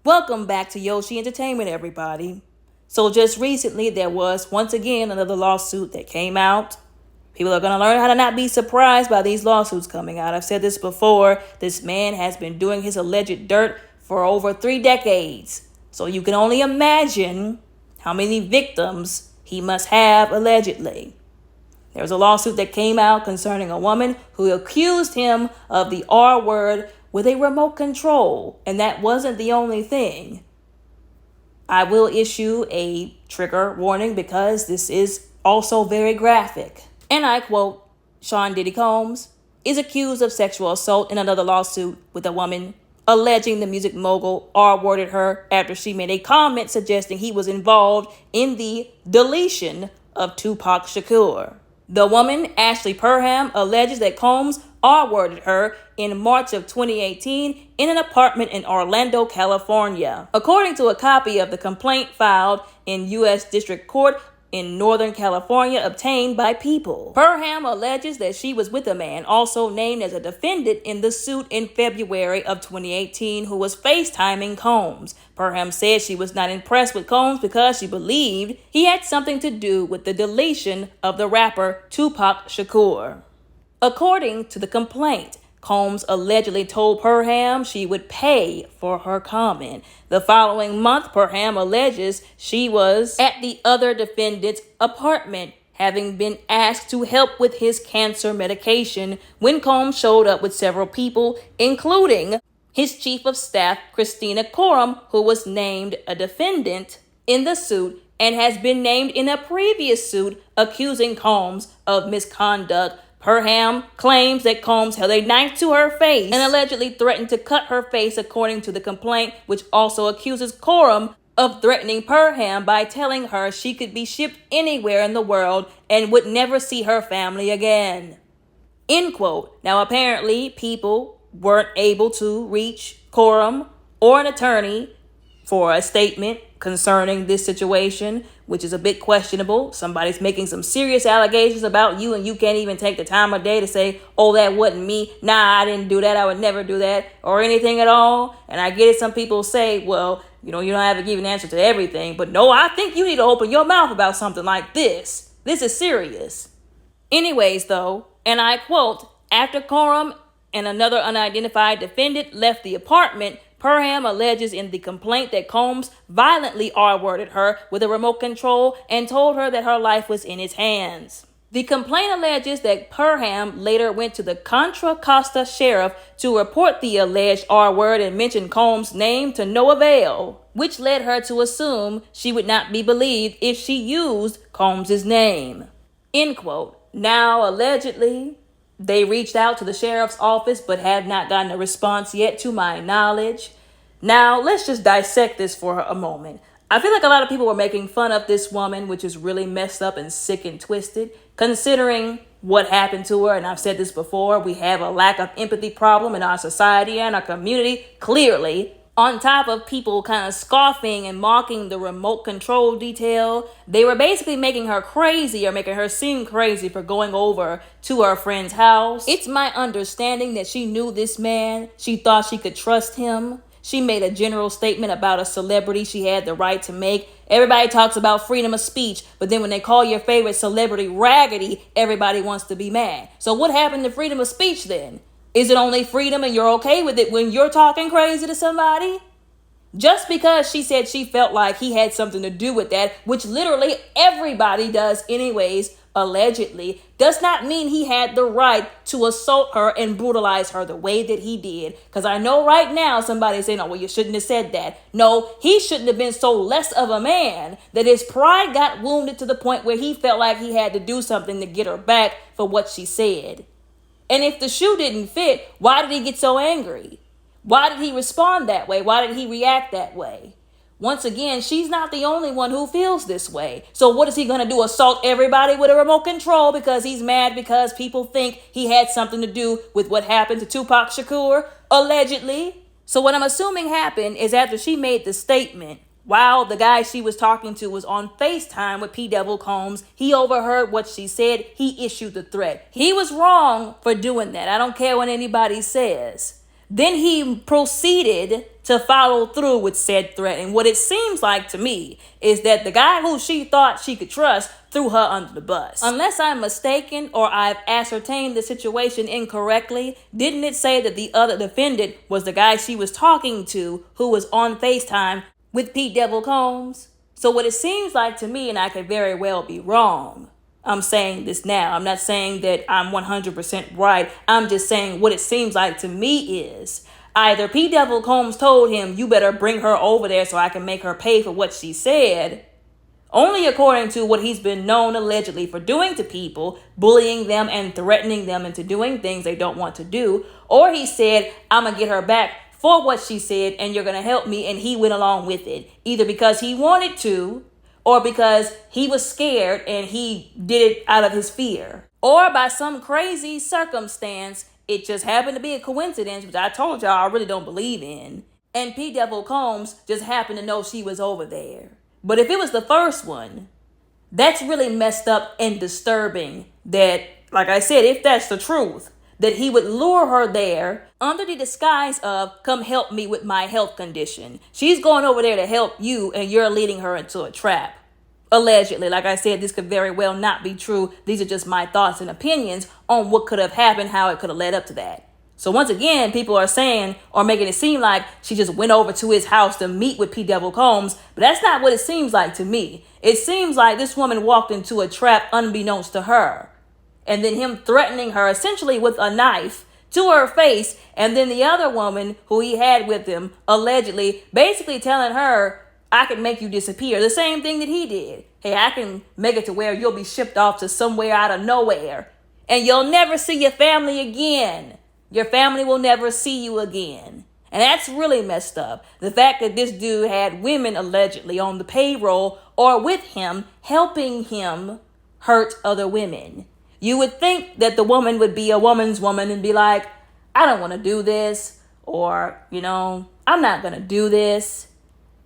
Welcome back to Yoshi Entertainment, everybody. So just recently, there was once again another lawsuit that came out. People are going to learn how to not be surprised by these lawsuits coming out. I've said this before. This man has been doing his alleged dirt for over 3 decades. So you can only imagine how many victims he must have allegedly. There was a lawsuit that came out concerning a woman who accused him of the R word with a remote control, and that wasn't the only thing. I will issue a trigger warning because this is also very graphic. And I quote, Sean Diddy Combs is accused of sexual assault in another lawsuit with a woman alleging the music mogul R-worded her after she made a comment suggesting he was involved in the deletion of Tupac Shakur. The woman, Ashley Perham, alleges that Combs R-worded her in March of 2018 in an apartment in Orlando, California. According to a copy of the complaint filed in U.S. District Court in Northern California obtained by People, Perham alleges that she was with a man also named as a defendant in the suit in February of 2018 who was FaceTiming Combs. Perham said she was not impressed with Combs because she believed he had something to do with the deletion of the rapper Tupac Shakur. According to the complaint, Combs allegedly told Perham she would pay for her comment. The following month, Perham alleges she was at the other defendant's apartment, having been asked to help with his cancer medication when Combs showed up with several people, including his chief of staff, Christina Coram, who was named a defendant in the suit and has been named in a previous suit accusing Combs of misconduct. Perham claims that Combs held a knife to her face and allegedly threatened to cut her face, according to the complaint, which also accuses Coram of threatening Perham by telling her she could be shipped anywhere in the world and would never see her family again. End quote. Now, apparently, People weren't able to reach Coram or an attorney for a statement concerning this situation, which is a bit questionable. Somebody's making some serious allegations about you and you can't even take the time of day to say, oh, that wasn't me. Nah, I didn't do that. I would never do that or anything at all. And I get it. Some people say, well, you don't have to give an answer to everything. But no, I think you need to open your mouth about something like this. This is serious. Anyways, though, and I quote, after Coram and another unidentified defendant left the apartment, Perham alleges in the complaint that Combs violently R-worded her with a remote control and told her that her life was in his hands. The complaint alleges that Perham later went to the Contra Costa sheriff to report the alleged R-word and mentioned Combs' name to no avail, which led her to assume she would not be believed if she used Combs' name. End quote. Now, allegedly, they reached out to the sheriff's office but have not gotten a response yet, to my knowledge. Now, let's just dissect this for a moment. I feel like a lot of people were making fun of this woman, which is really messed up and sick and twisted, considering what happened to her. And I've said this before, we have a lack of empathy problem in our society and our community, clearly. On top of people kind of scoffing and mocking the remote control detail, they were basically making her crazy or making her seem crazy for going over to her friend's house. It's my understanding that she knew this man. She thought she could trust him. She made a general statement about a celebrity she had the right to make. Everybody talks about freedom of speech, but then when they call your favorite celebrity raggedy, everybody wants to be mad. So what happened to freedom of speech then? Is it only freedom and you're okay with it when you're talking crazy to somebody? Just because she said she felt like he had something to do with that, which literally everybody does anyways, allegedly, does not mean he had the right to assault her and brutalize her the way that he did. Because I know right now somebody's saying, oh, well, you shouldn't have said that. No, he shouldn't have been so less of a man that his pride got wounded to the point where he felt like he had to do something to get her back for what she said. And if the shoe didn't fit, why did he get so angry? Why did he respond that way? Why did he react that way? Once again, she's not the only one who feels this way. So what is he going to do? Assault everybody with a remote control because he's mad because people think he had something to do with what happened to Tupac Shakur, allegedly? So what I'm assuming happened is after she made the statement, while the guy she was talking to was on FaceTime with P. Devil Combs, he overheard what she said. He issued the threat. He was wrong for doing that. I don't care what anybody says. Then he proceeded to follow through with said threat. And what it seems like to me is that the guy who she thought she could trust threw her under the bus. Unless I'm mistaken or I've ascertained the situation incorrectly, didn't it say that the other defendant was the guy she was talking to who was on FaceTime with Pete Devil Combs? So what it seems like to me, and I could very well be wrong, I'm saying this now. I'm not saying that I'm 100% right. I'm just saying what it seems like to me is either P. Devil Combs told him, you better bring her over there so I can make her pay for what she said, only according to what he's been known allegedly for doing to people, bullying them and threatening them into doing things they don't want to do. Or he said, I'm going to get her back for what she said and you're going to help me. And he went along with it, either because he wanted to, or because he was scared and he did it out of his fear. Or by some crazy circumstance, it just happened to be a coincidence, which I told y'all I really don't believe in. And P. Devil Combs just happened to know she was over there. But if it was the first one, that's really messed up and disturbing that, like I said, if that's the truth, that he would lure her there under the disguise of, come help me with my health condition. She's going over there to help you and you're leading her into a trap. Allegedly, like I said, this could very well not be true. These are just my thoughts and opinions on what could have happened, how it could have led up to that. So once again, people are saying or making it seem like she just went over to his house to meet with P. Devil Combs, but that's not what it seems like to me. It seems like this woman walked into a trap unbeknownst to her. And then him threatening her essentially with a knife to her face. And then the other woman who he had with him allegedly basically telling her, I can make you disappear. The same thing that he did. Hey, I can make it to where you'll be shipped off to somewhere out of nowhere. And you'll never see your family again. Your family will never see you again. And that's really messed up. The fact that this dude had women allegedly on the payroll or with him, helping him hurt other women. You would think that the woman would be a woman's woman and be like, I don't want to do this. Or, I'm not going to do this.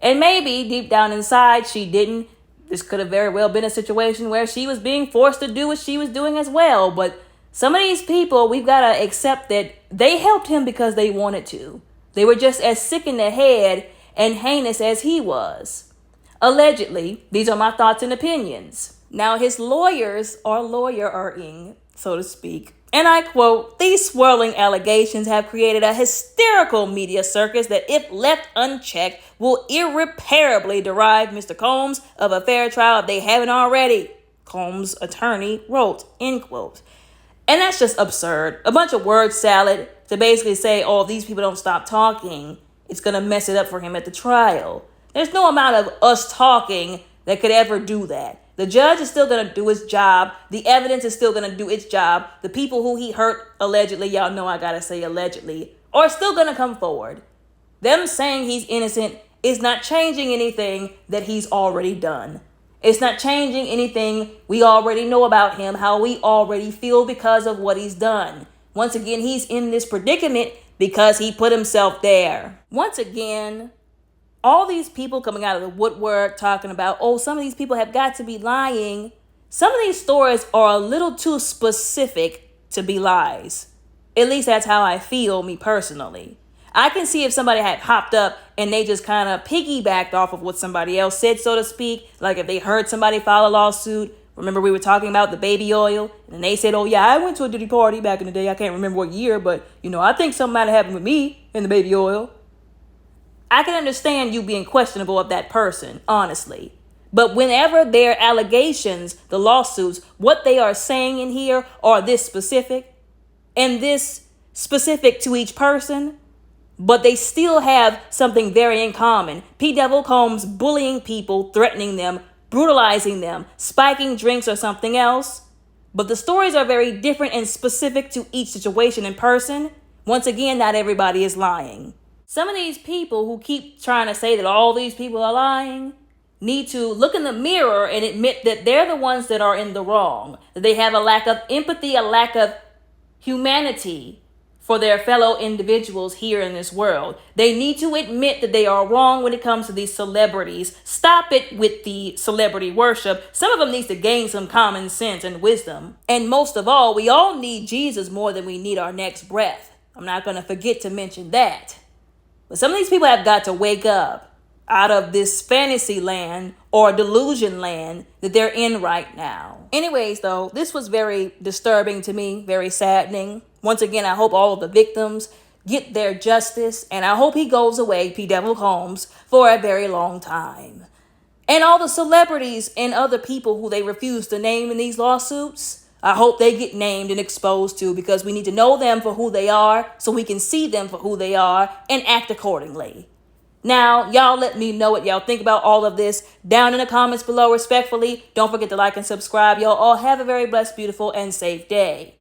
And maybe deep down inside, she didn't. This could have very well been a situation where she was being forced to do what she was doing as well. But some of these people, we've got to accept that they helped him because they wanted to. They were just as sick in the head and heinous as he was. Allegedly, these are my thoughts and opinions. Now, his lawyers are lawyering, so to speak. And I quote, these swirling allegations have created a hysterical media circus that, if left unchecked, will irreparably deprive Mr. Combs of a fair trial if they haven't already, Combs' attorney wrote, end quote. And that's just absurd. A bunch of word salad to basically say, oh, if these people don't stop talking, it's going to mess it up for him at the trial. There's no amount of us talking that could ever do that. The judge is still going to do his job. The evidence is still going to do its job. The people who he hurt allegedly, y'all know I got to say allegedly, are still going to come forward. Them saying he's innocent is not changing anything that he's already done. It's not changing anything we already know about him, how we already feel because of what he's done. Once again, he's in this predicament because he put himself there. Once again, all these people coming out of the woodwork talking about, oh, some of these people have got to be lying. Some of these stories are a little too specific to be lies. At least that's how I feel, me personally. I can see if somebody had hopped up and they just kind of piggybacked off of what somebody else said, so to speak. Like if they heard somebody file a lawsuit. Remember we were talking about the baby oil? And they said, oh yeah, I went to a Diddy party back in the day. I can't remember what year, but I think something might have happened with me and the baby oil. I can understand you being questionable of that person, honestly. But whenever their allegations, the lawsuits, what they are saying in here are this specific and this specific to each person, but they still have something very in common. P. Devil Combs bullying people, threatening them, brutalizing them, spiking drinks or something else. But the stories are very different and specific to each situation in person. Once again, not everybody is lying. Some of these people who keep trying to say that all these people are lying need to look in the mirror and admit that they're the ones that are in the wrong. That they have a lack of empathy, a lack of humanity for their fellow individuals here in this world. They need to admit that they are wrong when it comes to these celebrities. Stop it with the celebrity worship. Some of them need to gain some common sense and wisdom. And most of all, we all need Jesus more than we need our next breath. I'm not going to forget to mention that. But some of these people have got to wake up out of this fantasy land or delusion land that they're in right now. Anyways, though, this was very disturbing to me, very saddening. Once again, I hope all of the victims get their justice, and I hope he goes away, P. Devil Combs, for a very long time. And all the celebrities and other people who they refuse to name in these lawsuits, I hope they get named and exposed to, because we need to know them for who they are so we can see them for who they are and act accordingly. Now, y'all let me know what y'all think about all of this down in the comments below respectfully. Don't forget to like and subscribe. Y'all all have a very blessed, beautiful, and safe day.